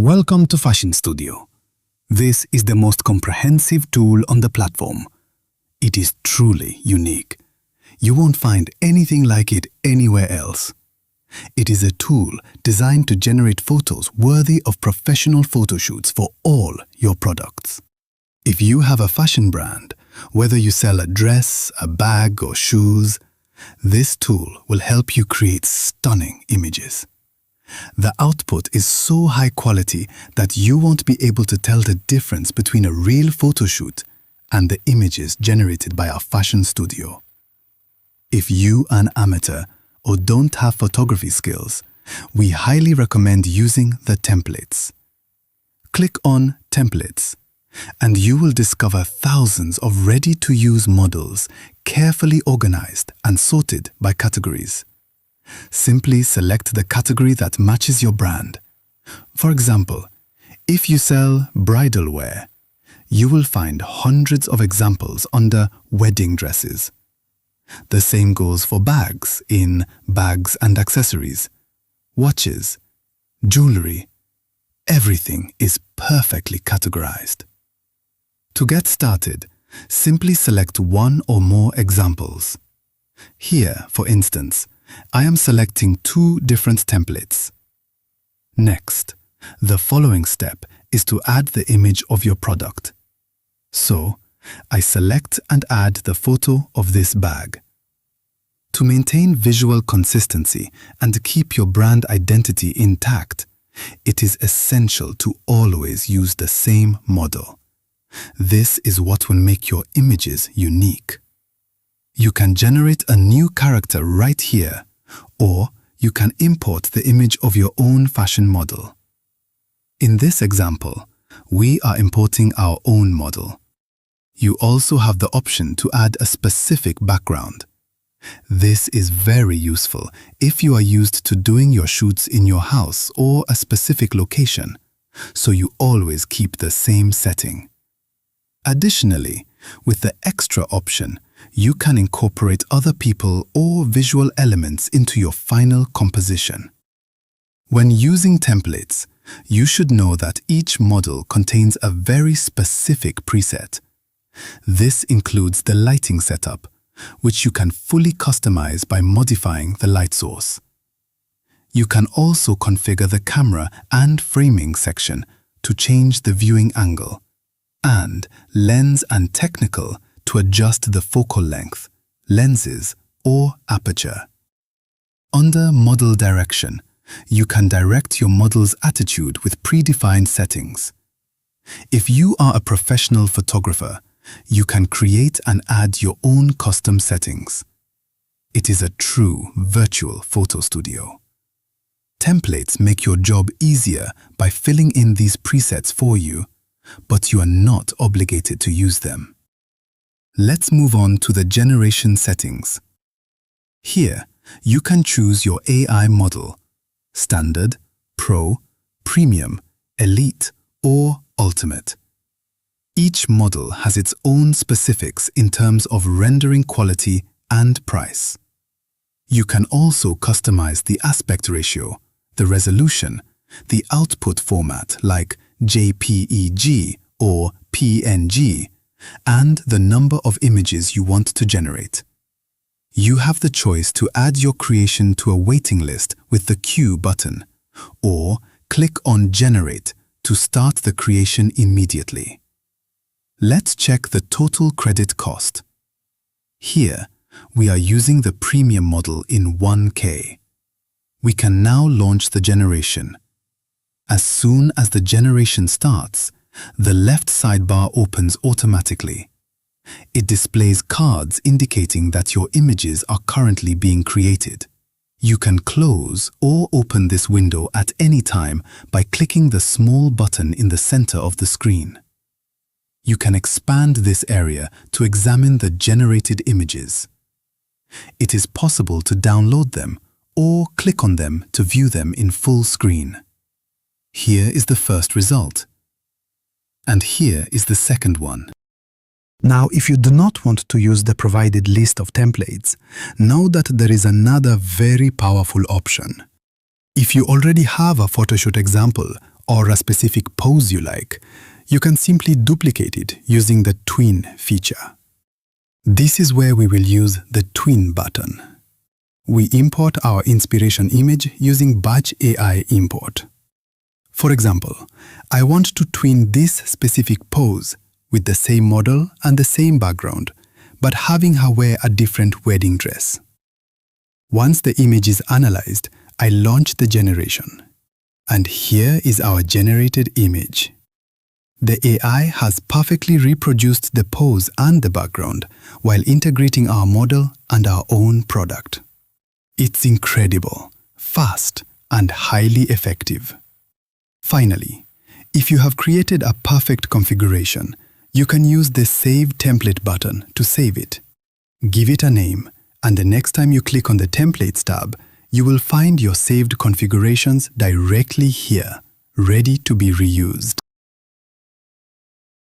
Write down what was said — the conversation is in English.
Welcome to Fashion Studio. This is the most comprehensive tool on the platform. It is truly unique. You won't find anything like it anywhere else. It is a tool designed to generate photos worthy of professional photo shoots for all your products. If you have a fashion brand, whether you sell a dress, a bag, or shoes, this tool will help you create stunning images. The output is so high quality that you won't be able to tell the difference between a real photo shoot and the images generated by our fashion studio. If you are an amateur or don't have photography skills, we highly recommend using the templates. Click on Templates, and you will discover thousands of ready-to-use models carefully organized and sorted by categories. Simply select the category that matches your brand. For example, if you sell bridal wear, you will find hundreds of examples under wedding dresses. The same goes for bags in bags and accessories, watches, jewelry. Everything is perfectly categorized. To get started, simply select one or more examples. Here, for instance, I am selecting 2 different templates. Next, the following step is to add the image of your product. So, I select and add the photo of this bag. To maintain visual consistency and keep your brand identity intact, it is essential to always use the same model. This is what will make your images unique. You can generate a new character right here, or you can import the image of your own fashion model. In this example, we are importing our own model. You also have the option to add a specific background. This is very useful if you are used to doing your shoots in your house or a specific location, so you always keep the same setting. Additionally, with the extra option, you can incorporate other people or visual elements into your final composition. When using templates, you should know that each model contains a very specific preset. This includes the lighting setup, which you can fully customize by modifying the light source. You can also configure the camera and framing section to change the viewing angle, and lens and technical to adjust the focal length, lenses, or aperture. Under Model Direction, you can direct your model's attitude with predefined settings. If you are a professional photographer, you can create and add your own custom settings. It is a true virtual photo studio. Templates make your job easier by filling in these presets for you, but you are not obligated to use them. Let's move on to the generation settings. Here, you can choose your AI model, Standard, Pro, Premium, Elite, or Ultimate. Each model has its own specifics in terms of rendering quality and price. You can also customize the aspect ratio, the resolution, the output format like JPEG or PNG, and the number of images you want to generate. You have the choice to add your creation to a waiting list with the Queue button, or click on Generate to start the creation immediately. Let's check the total credit cost. Here, we are using the premium model in 1K. We can now launch the generation. As soon as the generation starts, the left sidebar opens automatically. It displays cards indicating that your images are currently being created. You can close or open this window at any time by clicking the small button in the center of the screen. You can expand this area to examine the generated images. It is possible to download them or click on them to view them in full screen. Here is the first result. And here is the second one. Now, if you do not want to use the provided list of templates, know that there is another very powerful option. If you already have a photoshoot example or a specific pose you like, you can simply duplicate it using the Twin feature. This is where we will use the Twin button. We import our inspiration image using Batch AI import. For example, I want to twin this specific pose with the same model and the same background, but having her wear a different wedding dress. Once the image is analyzed, I launch the generation. And here is our generated image. The AI has perfectly reproduced the pose and the background while integrating our model and our own product. It's incredible, fast, and highly effective. Finally, if you have created a perfect configuration, you can use the Save Template button to save it. Give it a name, and the next time you click on the Templates tab, you will find your saved configurations directly here, ready to be reused.